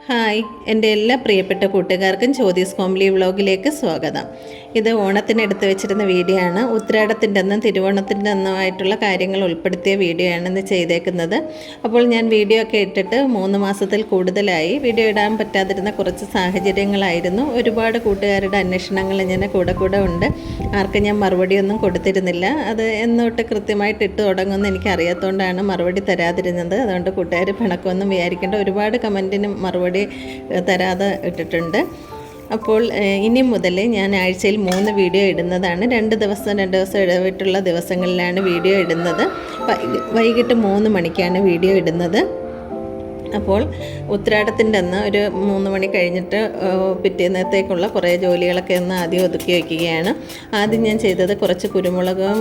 Hi, എൻ്റെ എല്ലാ പ്രിയപ്പെട്ട കൂട്ടുകാർക്കും ജ്യോതിസ് ഹോംലി വ്ളോഗിലേക്ക് സ്വാഗതം. ഇത് ഓണത്തിന് എടുത്തു വെച്ചിരുന്ന വീഡിയോ ആണ്. ഉത്രാടത്തിൻ്റെ അന്നും തിരുവോണത്തിൻ്റെ അന്നുമായിട്ടുള്ള കാര്യങ്ങൾ ഉൾപ്പെടുത്തിയ വീഡിയോ ആണ് ഇന്ന് ചെയ്തേക്കുന്നത്. അപ്പോൾ ഞാൻ വീഡിയോ ഒക്കെ ഇട്ടിട്ട് 3 മാസത്തിൽ കൂടുതലായി. വീഡിയോ ഇടാൻ പറ്റാതിരുന്ന കുറച്ച് സാഹചര്യങ്ങളായിരുന്നു. ഒരുപാട് കൂട്ടുകാരുടെ അന്വേഷണങ്ങൾ ഇങ്ങനെ കൂടെ ഉണ്ട്. ആർക്കും ഞാൻ മറുപടിയൊന്നും കൊടുത്തിരുന്നില്ല. അത് എന്നോട്ട് കൃത്യമായിട്ട് ഇട്ട് തുടങ്ങുമെന്ന് എനിക്കറിയാത്തതുകൊണ്ടാണ് മറുപടി തരാതിരുന്നത്. അതുകൊണ്ട് കൂട്ടുകാർ പിണക്കമൊന്നും വിചാരിക്കേണ്ട. ഒരുപാട് കമൻറ്റിനും മറുപടി തരാതെ ഇട്ടിട്ടുണ്ട്. അപ്പോൾ ഇനി മുതൽ ഞാൻ ആഴ്ചയിൽ 3 വീഡിയോ ഇടുന്നതാണ്. 2 ദിവസം ഇടവിട്ടുള്ള ദിവസങ്ങളിലാണ് വീഡിയോ ഇടുന്നത്. വൈകിട്ട് 3 മണിക്കാണ് വീഡിയോ ഇടുന്നത്. അപ്പോൾ ഉത്രാടത്തിൻ്റെ അന്ന് ഒരു 3 മണി കഴിഞ്ഞിട്ട് പിറ്റേന്നത്തേക്കുള്ള കുറേ ജോലികളൊക്കെ ഒന്ന് ആദ്യം ഒതുക്കി വയ്ക്കുകയാണ്. ആദ്യം ഞാൻ ചെയ്തത് കുറച്ച് കുരുമുളകും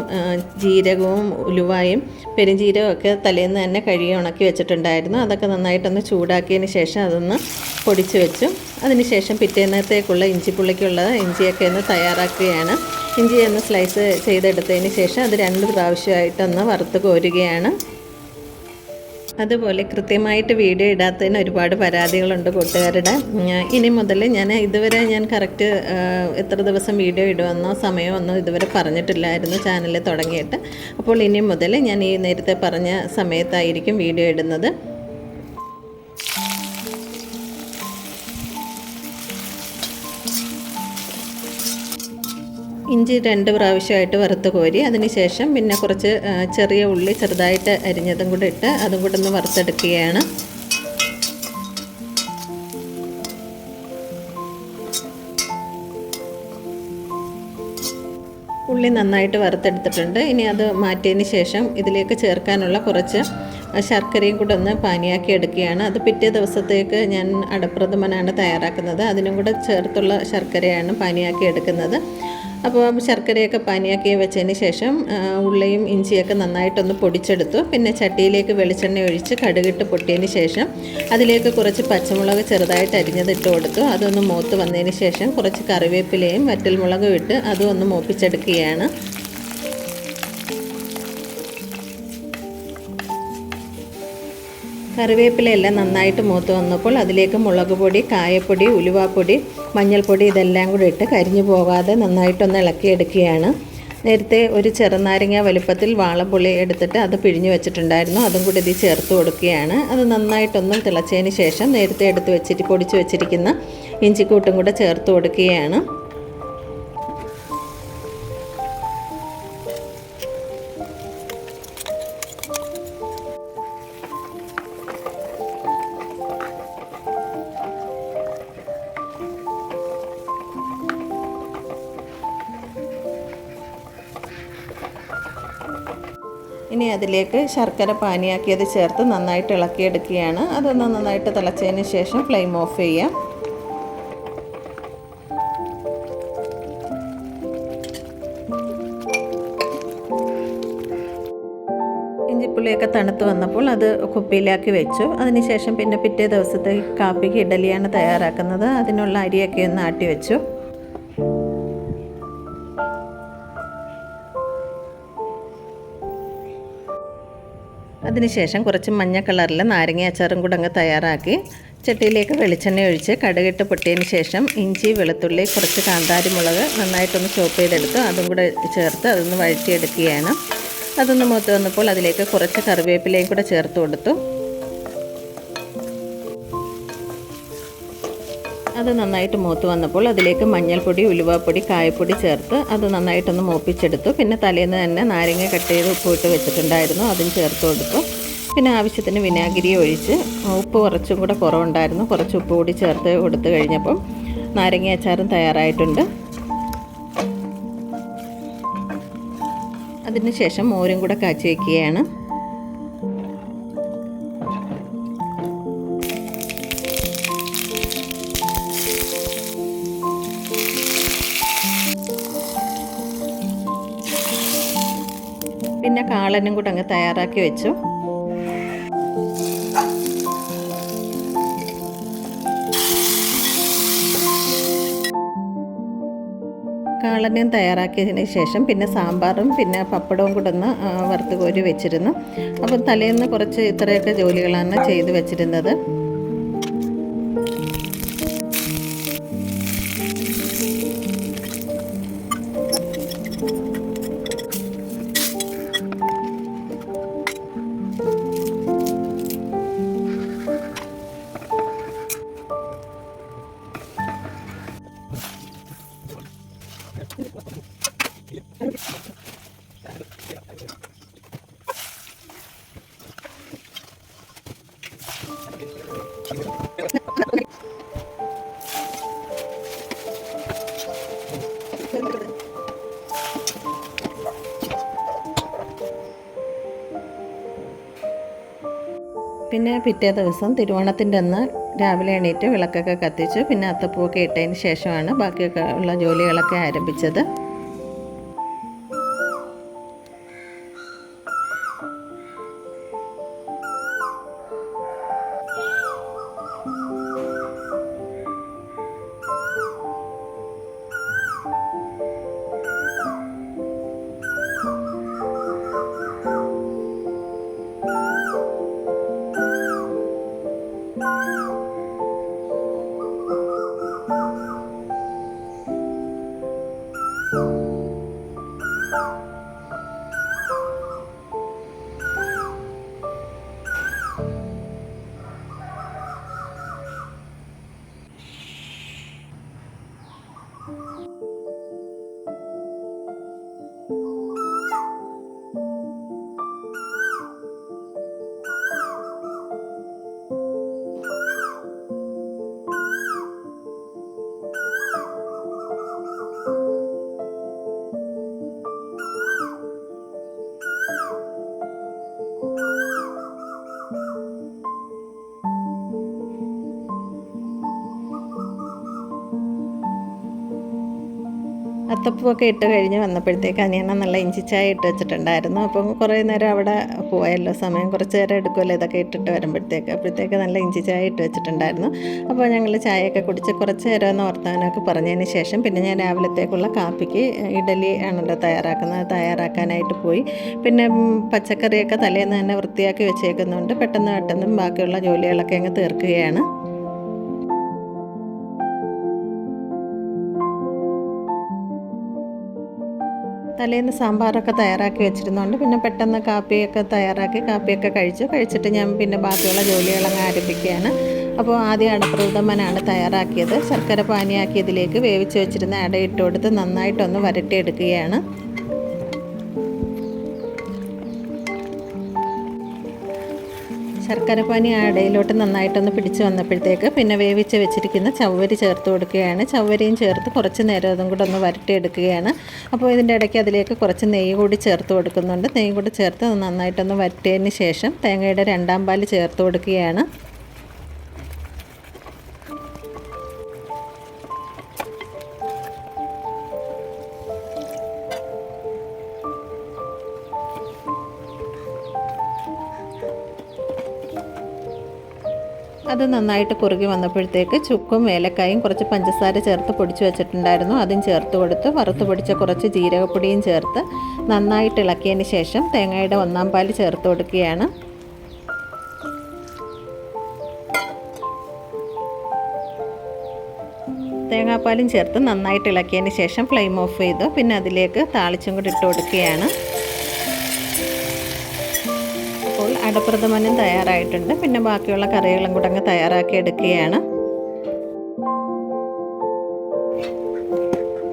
ജീരകവും ഉലുവായും പെരുംജീരകവും ഒക്കെ തലേന്ന് തന്നെ കഴുകി ഉണക്കി വെച്ചിട്ടുണ്ടായിരുന്നു. അതൊക്കെ നന്നായിട്ടൊന്ന് ചൂടാക്കിയതിന് ശേഷം അതൊന്ന് പൊടിച്ച് വെച്ചു. അതിനുശേഷം പിറ്റേന്നത്തേക്കുള്ള ഇഞ്ചിപ്പുള്ളിക്കുള്ള ഇഞ്ചിയൊക്കെ ഒന്ന് തയ്യാറാക്കുകയാണ്. ഇഞ്ചി ഒന്ന് സ്ലൈസ് ചെയ്തെടുത്തതിന് ശേഷം അത് 2 പ്രാവശ്യമായിട്ടൊന്ന് വറുത്ത് കോരുകയാണ്. അതുപോലെ കൃത്യമായിട്ട് വീഡിയോ ഇടാത്തതിന് ഒരുപാട് പരാതികളുണ്ട് കൂട്ടുകാരുടെ. ഇനി മുതൽ ഇതുവരെ ഞാൻ കറക്റ്റ് എത്ര ദിവസം വീഡിയോ ഇടുമെന്നോ സമയമൊന്നോ ഇതുവരെ പറഞ്ഞിട്ടില്ലായിരുന്നു ചാനൽ തുടങ്ങിയിട്ട്. അപ്പോൾ ഇനി മുതൽ ഞാൻ ഈ നേരത്തെ പറഞ്ഞ സമയത്തായിരിക്കും വീഡിയോ ഇടുന്നത്. ഇഞ്ചി 2 പ്രാവശ്യമായിട്ട് വറുത്ത് കോരി അതിനുശേഷം പിന്നെ കുറച്ച് ചെറിയ ഉള്ളി ചെറുതായിട്ട് അരിഞ്ഞതും കൂടെ ഇട്ട് അതും കൂടെ ഒന്ന് വറുത്തെടുക്കുകയാണ്. ഉള്ളി നന്നായിട്ട് വറുത്തെടുത്തിട്ടുണ്ട്. ഇനി അത് മാറ്റിയതിന് ശേഷം ഇതിലേക്ക് ചേർക്കാനുള്ള കുറച്ച് ശർക്കരയും കൂടെ ഒന്ന് പാനിയാക്കി എടുക്കുകയാണ്. അത് പിറ്റേ ദിവസത്തേക്ക് ഞാൻ അടപ്രഥമനാണ് തയ്യാറാക്കുന്നത്. അതിനും കൂടെ ചേർത്തുള്ള ശർക്കരയാണ് പാനിയാക്കി എടുക്കുന്നത്. അപ്പോൾ ശർക്കരയൊക്കെ പാനിയാക്കി വെച്ചതിന് ശേഷം ഉള്ളിയും ഇഞ്ചിയൊക്കെ നന്നായിട്ടൊന്ന് പൊടിച്ചെടുത്തു. പിന്നെ ചട്ടിയിലേക്ക് വെളിച്ചെണ്ണ ഒഴിച്ച് കടുകിട്ട് പൊട്ടിയതിന് ശേഷം അതിലേക്ക് കുറച്ച് പച്ചമുളക് ചെറുതായിട്ട് അരിഞ്ഞത് ഇട്ട് കൊടുത്തു. അതൊന്ന് മൂത്ത് വന്നതിന് ശേഷം കുറച്ച് കറിവേപ്പിലയും വറ്റൽമുളകും ഇട്ട് അതും ഒന്ന് മൂപ്പിച്ചെടുക്കുകയാണ്. കറിവേപ്പിലയെല്ലാം നന്നായിട്ട് മൂത്ത് വന്നപ്പോൾ അതിലേക്ക് മുളക് പൊടി, കായപ്പൊടി, ഉലുവാപ്പൊടി, മഞ്ഞൾപ്പൊടി ഇതെല്ലാം കൂടി ഇട്ട് കരിഞ്ഞു പോകാതെ നന്നായിട്ടൊന്ന് ഇളക്കിയെടുക്കുകയാണ്. നേരത്തെ ഒരു ചെറുനാരങ്ങ വലുപ്പത്തിൽ വാളംപുളി എടുത്തിട്ട് അത് പിഴിഞ്ഞു വെച്ചിട്ടുണ്ടായിരുന്നു. അതും കൂടി ഇതിൽ ചേർത്ത് കൊടുക്കുകയാണ്. അത് നന്നായിട്ടൊന്ന് തിളച്ചതിന് ശേഷം നേരത്തെ പൊടിച്ച് വെച്ചിരിക്കുന്ന ഇഞ്ചിക്കൂട്ടും കൂടെ ചേർത്ത് കൊടുക്കുകയാണ്. ഇനി അതിലേക്ക് ശർക്കര പാനിയാക്കിയത് ചേർത്ത് നന്നായിട്ട് ഇളക്കിയെടുക്കുകയാണ്. അതൊന്ന് നന്നായിട്ട് തിളച്ചതിന് ശേഷം ഫ്ലെയിം ഓഫ് ചെയ്യാം. ഇഞ്ചിപ്പുളിയൊക്കെ തണുത്ത് വന്നപ്പോൾ അത് കുപ്പിയിലാക്കി വെച്ചു. അതിനുശേഷം പിന്നെ പിറ്റേ ദിവസത്തെ കാപ്പിക്ക് ഇഡലിയാണ് തയ്യാറാക്കുന്നത്. അതിനുള്ള അരിയൊക്കെ ഒന്ന് ആട്ടി വെച്ചു. അതിനുശേഷം കുറച്ച് മഞ്ഞ കളറിൽ നാരങ്ങ അച്ചാറും കൂടെ അങ്ങ് തയ്യാറാക്കി ചട്ടിയിലേക്ക് വെളിച്ചെണ്ണ ഒഴിച്ച് കടുകിട്ട് പൊട്ടിയതിന് ശേഷം ഇഞ്ചി, വെളുത്തുള്ളി, കുറച്ച് കാന്താരി മുളക് നന്നായിട്ടൊന്ന് ചോപ്പ് ചെയ്തെടുത്ത് അതും കൂടെ ചേർത്ത് അതൊന്ന് വഴറ്റിയെടുക്കുകയാണ്. അതൊന്ന് മൂത്ത് വന്നപ്പോൾ അതിലേക്ക് കുറച്ച് കറിവേപ്പിലയും കൂടെ ചേർത്ത് കൊടുത്തു. അത് നന്നായിട്ട് മൂത്ത് വന്നപ്പോൾ അതിലേക്ക് മഞ്ഞൾപ്പൊടി, ഉലുവാപ്പൊടി, കായപ്പൊടി ചേർത്ത് അത് നന്നായിട്ടൊന്ന് മൂപ്പിച്ചെടുത്തു. പിന്നെ തലേന്ന് തന്നെ നാരങ്ങ കട്ട് ചെയ്ത് ഉപ്പിട്ട് വെച്ചിട്ടുണ്ടായിരുന്നു, അതും ചേർത്ത് കൊടുത്തു. പിന്നെ ആവശ്യത്തിന് വിനാഗിരി ഒഴിച്ച് ഉപ്പ് കുറച്ചും കൂടെ കുറവുണ്ടായിരുന്നു, കുറച്ച് ഉപ്പ് കൂടി ചേർത്ത് കൊടുത്തു കഴിഞ്ഞപ്പം നാരങ്ങ അച്ചാറും തയ്യാറായിട്ടുണ്ട്. അതിനുശേഷം മോരും കൂടെ കാച്ചി വയ്ക്കുകയാണ്. പിന്നെ കാളനും കൂടെ അങ്ങ് തയ്യാറാക്കി വെച്ചു. കാളനും തയ്യാറാക്കിയതിന് ശേഷം പിന്നെ സാമ്പാറും പിന്നെ പപ്പടവും കൂടെ ഒന്ന് വറുത്ത് കോരി വെച്ചിരുന്നു. അപ്പം തലേന്ന് കുറച്ച് ഇത്രയൊക്കെ ജോലികളാണ് ചെയ്ത് വെച്ചിരുന്നത്. പിന്നെ പിറ്റേ ദിവസം തിരുവോണത്തിൻ്റെ അന്ന് രാവിലെ എണീറ്റ് വിളക്കൊക്കെ കത്തിച്ചു. പിന്നെ അത്തപ്പൂവൊക്കെ ഇട്ടതിന് ശേഷമാണ് ബാക്കിയൊക്കെ ഉള്ള ജോലികളൊക്കെ ആരംഭിച്ചത്. അത്തപ്പൂവൊക്കെ ഇട്ട് കഴിഞ്ഞ് വന്നപ്പോഴത്തേക്ക് അനിയണ്ണ നല്ല ഇഞ്ചിച്ചായ ഇട്ട് വെച്ചിട്ടുണ്ടായിരുന്നു. അപ്പം കുറേ നേരം അവിടെ പോയല്ലോ, സമയം കുറച്ച് നേരം എടുക്കുമല്ലോ ഇതൊക്കെ ഇട്ടിട്ട് അപ്പോഴത്തേക്ക് നല്ല ഇഞ്ചിച്ചായ ഇട്ട് വെച്ചിട്ടുണ്ടായിരുന്നു. അപ്പോൾ ഞങ്ങൾ ചായയൊക്കെ കുടിച്ച് കുറച്ച് നേരം ഒന്ന് വർത്താനമൊക്കെ പറഞ്ഞതിന് ശേഷം പിന്നെ ഞാൻ രാവിലത്തേക്കുള്ള കാപ്പിക്ക് ഇഡലി ആണല്ലോ തയ്യാറാക്കാനായിട്ട് പോയി. പിന്നെ പച്ചക്കറിയൊക്കെ തലേന്ന് തന്നെ വൃത്തിയാക്കി വെച്ചേക്കുന്നുണ്ട്. പെട്ടെന്ന് ബാക്കിയുള്ള ജോലികളൊക്കെ അങ്ങ് തീർക്കുകയാണ്. തലേന്ന് സാമ്പാറൊക്കെ തയ്യാറാക്കി വെച്ചിരുന്നതുകൊണ്ട് പിന്നെ പെട്ടെന്ന് കാപ്പിയൊക്കെ കഴിച്ചിട്ട് ഞാൻ പിന്നെ ബാക്കിയുള്ള ജോലികളങ്ങ് ആരംഭിക്കുകയാണ്. അപ്പോൾ ആദ്യം അടപ്രഥമനാണ് തയ്യാറാക്കിയത്. ശർക്കര പാനിയാക്കിയതിലേക്ക് വേവിച്ച് വെച്ചിരുന്ന അട ഇട്ട് കൊടുത്ത് നന്നായിട്ടൊന്ന് വരട്ടിയെടുക്കുകയാണ്. ശർക്കരപ്പാനി അടയിലോട്ട് നന്നായിട്ടൊന്ന് പിടിച്ച് വന്നപ്പോഴത്തേക്ക് പിന്നെ വേവിച്ച് വെച്ചിരിക്കുന്ന ചവ്വരി ചേർത്ത് കൊടുക്കുകയാണ്. ചവ്വരിയും ചേർത്ത് കുറച്ച് നേരം അതും കൂടെ ഒന്ന് വരട്ടിയെടുക്കുകയാണ്. അപ്പോൾ ഇതിൻ്റെ ഇടയ്ക്ക് അതിലേക്ക് കുറച്ച് നെയ്യ് കൂടി ചേർത്ത് കൊടുക്കുന്നുണ്ട്. നെയ്യ് കൂടി ചേർത്ത് നന്നായിട്ടൊന്ന് വരട്ടിയതിന് ശേഷം തേങ്ങയുടെ 2ാം പാൽ ചേർത്ത് കൊടുക്കുകയാണ്. അത് നന്നായിട്ട് കുറുകി വന്നപ്പോഴത്തേക്ക് ചുക്കും ഏലക്കായും കുറച്ച് പഞ്ചസാര ചേർത്ത് പൊടിച്ച് വെച്ചിട്ടുണ്ടായിരുന്നു, അതും ചേർത്ത് കൊടുത്ത് വറുത്ത് പൊടിച്ച കുറച്ച് ജീരകപ്പൊടിയും ചേർത്ത് നന്നായിട്ട് ഇളക്കിയതിന് ശേഷം തേങ്ങയുടെ 1ാം പാൽ ചേർത്ത് കൊടുക്കുകയാണ്. തേങ്ങാപ്പാലും ചേർത്ത് നന്നായിട്ട് ഇളക്കിയതിന് ശേഷം ഫ്ലെയിം ഓഫ് ചെയ്തു. പിന്നെ അതിലേക്ക് താളിച്ചും കൂടി ഇട്ട് കൊടുക്കുകയാണ്. അപ്പോൾ അടപ്രഥമനും തയ്യാറായിട്ടുണ്ട്. പിന്നെ ബാക്കിയുള്ള കറികളും കൂടെ അങ്ങ് തയ്യാറാക്കി എടുക്കുകയാണ്.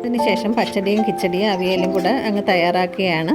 അതിനുശേഷം പച്ചടിയും കിച്ചടിയും അവിയലും കൂടെ അങ്ങ് തയ്യാറാക്കുകയാണ്.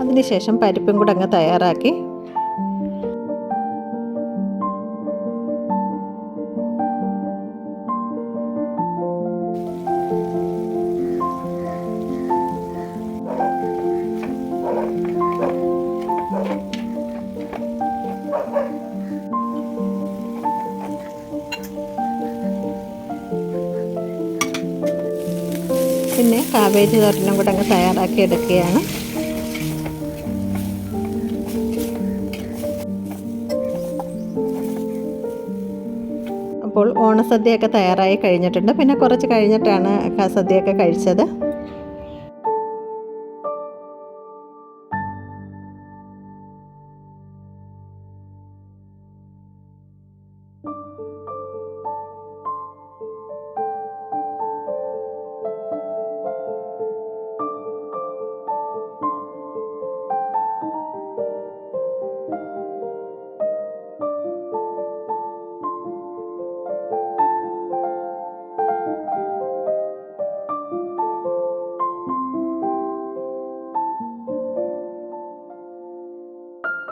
അതിനുശേഷം പരിപ്പും കൂടെ അങ്ങ് തയ്യാറാക്കി പിന്നെ കാബേജ് തോരനും കൂടെ അങ്ങ് തയ്യാറാക്കി എടുക്കുകയാണ്. അപ്പോൾ ഓണസദ്യയൊക്കെ തയ്യാറായി കഴിഞ്ഞിട്ടുണ്ട്. പിന്നെ കുറച്ച് കഴിഞ്ഞിട്ടാണ് സദ്യയൊക്കെ കഴിച്ചത്.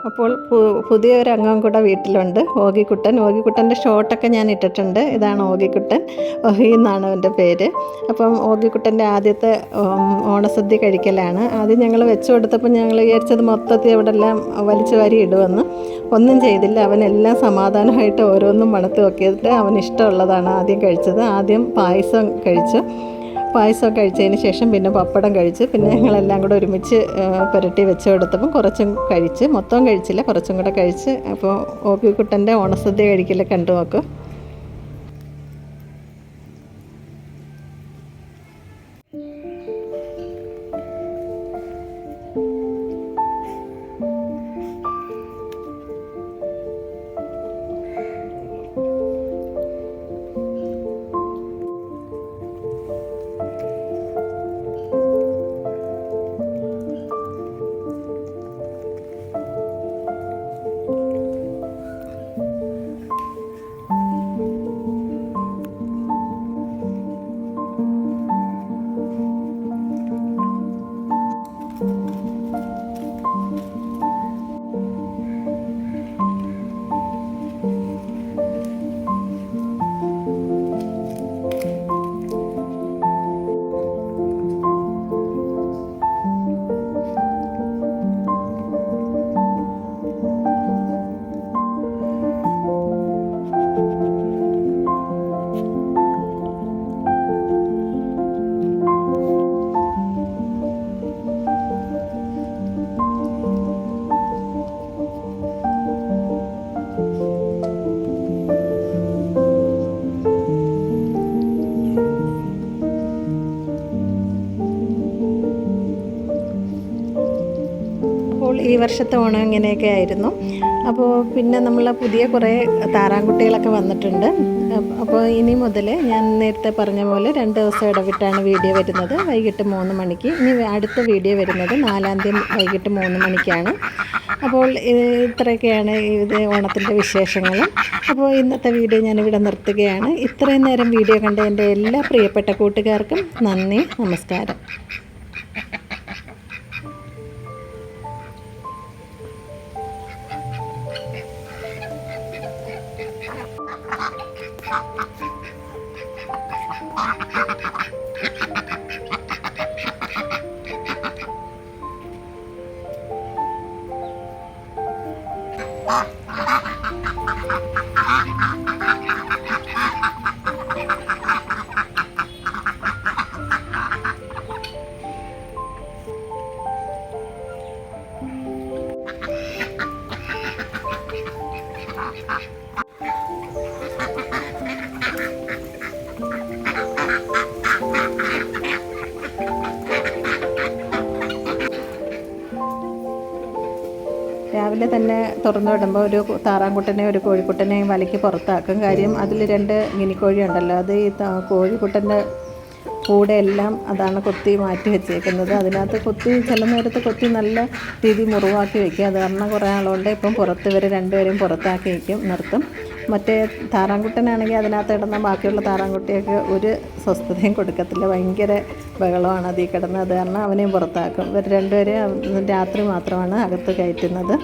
അപ്പോൾ പുതിയൊരു അംഗം കൂടെ വീട്ടിലുണ്ട്, ഓഗിക്കുട്ടൻ്റെ ഷോട്ടൊക്കെ ഞാൻ ഇട്ടിട്ടുണ്ട്. ഇതാണ് ഓഗിക്കുട്ടൻ, ഓഹി എന്നാണ് അവൻ്റെ പേര്. അപ്പം ഓഗിക്കുട്ടൻ്റെ ആദ്യത്തെ ഓണസദ്യ കഴിക്കലാണ്. ആദ്യം ഞങ്ങൾ വെച്ചു കൊടുത്തപ്പോൾ ഞങ്ങൾ വിചാരിച്ചത് മൊത്തത്തിൽ അവിടെ എല്ലാം വലിച്ചു വാരി ഇടുമെന്ന്. ഒന്നും ചെയ്തില്ല. അവനെല്ലാം സമാധാനമായിട്ട് ഓരോന്നും മണത്ത് നോക്കിയിട്ട് അവനിഷ്ടമുള്ളതാണ് ആദ്യം കഴിച്ചത്. ആദ്യം പായസം കഴിച്ചതിന് ശേഷം പിന്നെ പപ്പടം കഴിച്ച്, പിന്നെ ഞങ്ങളെല്ലാം കൂടെ ഒരുമിച്ച് പുരട്ടി വെച്ച് കൊടുത്തപ്പം കുറച്ചും കഴിച്ച്, മൊത്തം കഴിച്ചില്ല, കുറച്ചും കൂടെ കഴിച്ച്. അപ്പോൾ ഓഗിക്കുട്ടൻ്റെ ഓണസദ്യ കഴിക്കൽ കണ്ടു നോക്കും. ഈ വർഷത്തെ ഓണം ഇങ്ങനെയൊക്കെ ആയിരുന്നു. അപ്പോൾ പിന്നെ നമ്മൾ പുതിയ കുറേ താറാൻകുട്ടികളൊക്കെ വന്നിട്ടുണ്ട്. അപ്പോൾ ഇനി മുതൽ ഞാൻ നേരത്തെ പറഞ്ഞ പോലെ 2 ദിവസം ഇടവിട്ടാണ് വീഡിയോ വരുന്നത്, വൈകിട്ട് 3 മണിക്ക്. ഇനി അടുത്ത വീഡിയോ വരുന്നത് 4-ാം തീയതി വൈകിട്ട് 3 മണിക്കാണ്. അപ്പോൾ ഇത്രയൊക്കെയാണ് ഇത് ഓണത്തിൻ്റെ വിശേഷങ്ങൾ. അപ്പോൾ ഇന്നത്തെ വീഡിയോ ഞാനിവിടെ നിർത്തുകയാണ്. ഇത്രയും നേരം വീഡിയോ കണ്ട എൻ്റെ എല്ലാ പ്രിയപ്പെട്ട കൂട്ടുകാർക്കും നന്ദി, നമസ്കാരം. രാവിലെ തന്നെ തുറന്നു വിടുമ്പോൾ ഒരു താറാൻകുട്ടനെയും ഒരു കോഴിക്കുട്ടനെയും വലയ്ക്ക് പുറത്താക്കും. കാര്യം അതിൽ 2 ഗിനിക്കോഴി ഉണ്ടല്ലോ, അത് ഈ കോഴിക്കുട്ടൻ്റെ കൂടെ എല്ലാം അതാണ് കൊത്തി മാറ്റി വെച്ചേക്കുന്നത്. അതിനകത്ത് ചില നേരത്ത് കൊത്തി നല്ല രീതിയിൽ മുറിവാക്കി വയ്ക്കും. അത് കാരണം കുറേ ആളുകൊണ്ട് ഇപ്പം പുറത്ത് ഇവർ 2 പേരെയും പുറത്താക്കി നിർത്തും. മറ്റേ താറാൻകുട്ടനാണെങ്കിൽ അതിനകത്ത് കിടന്ന ബാക്കിയുള്ള താറാൻകുട്ടിയൊക്കെ ഒരു സ്വസ്ഥതയും കൊടുക്കത്തില്ല, ഭയങ്കര ബഹളമാണ് അതിൽ കിടന്ന്. അത് കാരണം അവനെയും പുറത്താക്കും. ഇവർ 2 പേരെയും രാത്രി മാത്രമാണ് അകത്ത് കയറ്റുന്നത്.